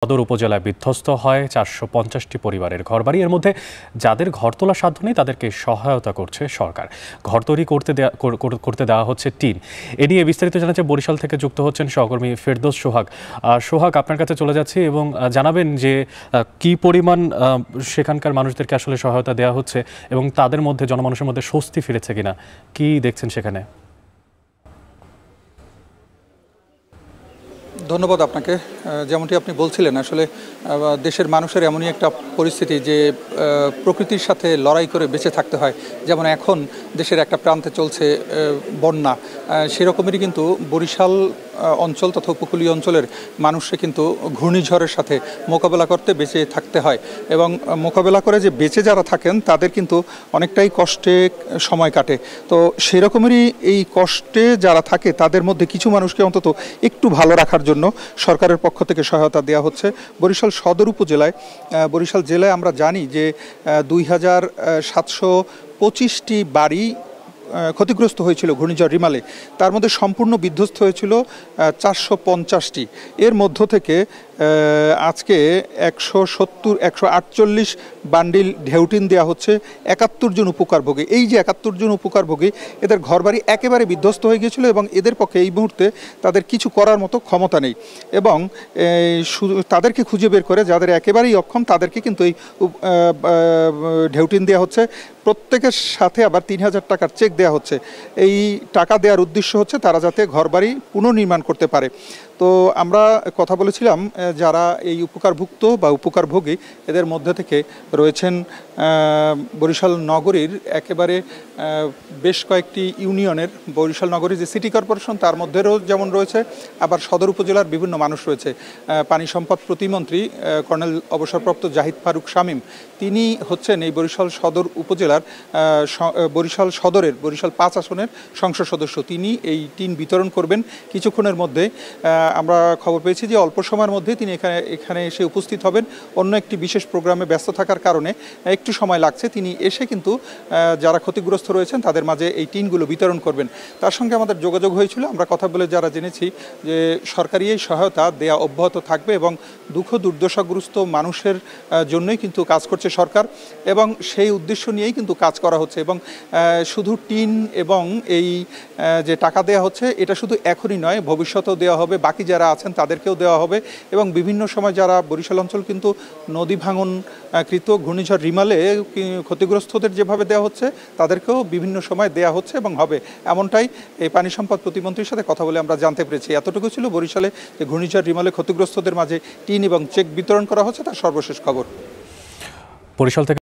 সদর উপজেলায় বিধ্বস্ত হয় ৪৫০টি পরিবারের ঘরবাড়ি। এর মধ্যে যাদের ঘর তোলা সাধ্য নেই তাদেরকে সহায়তা করছে সরকার। ঘর তৈরি করতে দেওয়া হচ্ছে টিন। এ নিয়ে বিস্তারিত জানাচ্ছে বরিশাল থেকে যুক্ত হচ্ছেন সহকর্মী ফেরদৌস সোহাগ। সোহাগ, আপনার কাছে চলে যাচ্ছি এবং জানাবেন যে কি পরিমাণ সেখানকার মানুষদেরকে আসলে সহায়তা দেওয়া হচ্ছে এবং তাদের মধ্যে জনমানুষের মধ্যে স্বস্তি ফিরেছে কিনা, কি দেখছেন সেখানে? ধন্যবাদ আপনাকে। যেমনটি আপনি বলছিলেন, আসলে দেশের মানুষের এমনই একটা পরিস্থিতি যে প্রকৃতির সাথে লড়াই করে বেঁচে থাকতে হয়। যেমন এখন দেশের একটা প্রান্তে চলছে বন্যা, সেরকমেরই কিন্তু বরিশাল অঞ্চল তথা উপকূলীয় অঞ্চলের মানুষকে কিন্তু ঘূর্ণিঝড়ের সাথে মোকাবেলা করতে বেঁচে থাকতে হয় এবং মোকাবেলা করে যে বেঁচে যারা থাকেন তাদের কিন্তু অনেকটাই কষ্টে সময় কাটে। তো সেরকমেরই এই কষ্টে যারা থাকে তাদের মধ্যে কিছু মানুষকে অন্তত একটু ভালো রাখার জন্য সরকারের পক্ষ থেকে সহায়তা দেওয়া হচ্ছে। বরিশাল সদর উপজেলায়, বরিশাল জেলায় আমরা জানি যে ২,৭২৫টি বাড়ি ক্ষতিগ্রস্ত হয়েছিল ঘূর্ণিঝড় রিমালে। তার মধ্যে সম্পূর্ণ বিধ্বস্ত হয়েছিল ৪৫০টি। এর মধ্য থেকে আজকে ১48 বান্ডিল ঢেউটিন দেওয়া হচ্ছে ৭১ জন উপকারভোগী। এই যে ৭১ জন উপকারভোগী, এদের ঘরবাড়ি একেবারে বিধ্বস্ত হয়ে গিয়েছিল এবং এদের পক্ষে এই মুহূর্তে তাদের কিছু করার মতো ক্ষমতা নেই এবং তাদেরকে খুঁজে বের করে যাদের একেবারেই অক্ষম তাদেরকে কিন্তু এই ঢেউটিন দেওয়া হচ্ছে। প্রত্যেকের সাথে আবার ৩,০০০ টাকার চেক দেওয়া হচ্ছে। এই টাকা দেওয়ার উদ্দেশ্য হচ্ছে তারা যাতে ঘরবাড়ি পুনর্নির্মাণ করতে পারে। তো আমরা কথা বলেছিলাম যারা এই উপকারভুক্ত বা উপকারভোগী, এদের মধ্যে থেকে রয়েছেন বরিশাল নগরীর একেবারে বেশ কয়েকটি ইউনিয়নের, বরিশাল নগরীর যে সিটি কর্পোরেশন তার মধ্যেও যেমন রয়েছে, আবার সদর উপজেলার বিভিন্ন মানুষ রয়েছে। পানি সম্পদ প্রতিমন্ত্রী কর্নেল অবসরপ্রাপ্ত জাহিদ ফারুক শামীম, তিনি হচ্ছেন এই বরিশাল সদর উপজেলার বরিশাল সদরের বরিশাল ৫ আসনের সংসদ সদস্য। তিনি এই টিন বিতরণ করবেন কিছুক্ষণের মধ্যে। আমরা খবর পেয়েছি যে অল্প সময়ের মধ্যে তিনি এখানে এসে উপস্থিত হবেন। অন্য একটি বিশেষ প্রোগ্রামে ব্যস্ত থাকার কারণে একটু সময় লাগছে। তিনি এসে কিন্তু যারা ক্ষতিগ্রস্ত রয়েছেন তাদের মাঝে এই টিনগুলো বিতরণ করবেন। তার সঙ্গে আমাদের যোগাযোগ হয়েছিল, আমরা কথা বলে যারা জেনেছি যে সরকারি এই সহায়তা দেয়া অব্যাহত থাকবে এবং দুঃখ দুর্দশাগ্রস্ত মানুষের জন্যই কিন্তু কাজ করছে সরকার এবং সেই উদ্দেশ্য নিয়েই কিন্তু কাজ করা হচ্ছে। এবং শুধু টিন এবং এই যে টাকা দেওয়া হচ্ছে এটা শুধু এখনই নয়, ভবিষ্যতেও দেওয়া হবে, বাকি যারা আছেন তাদেরকেও দেওয়া হবে এবং বিভিন্ন সময় যারা বরিশাল অঞ্চল কিন্তু নদী ভাঙনকৃত ঘূর্ণিঝড় রিমালে ক্ষতিগ্রস্তদের যেভাবে দেওয়া হচ্ছে তাদেরকেও বিভিন্ন সময় দেওয়া হচ্ছে এবং হবে, এমনটাই এই পানি সম্পদ প্রতিমন্ত্রীর সাথে কথা বলে আমরা জানতে পেরেছি। এতটুকু ছিল বরিশালে যে ঘূর্ণিঝড় রিমালে ক্ষতিগ্রস্তদের মাঝে টিন এবং চেক বিতরণ করা হচ্ছে তার সর্বশেষ খবর। বরিশাল থেকে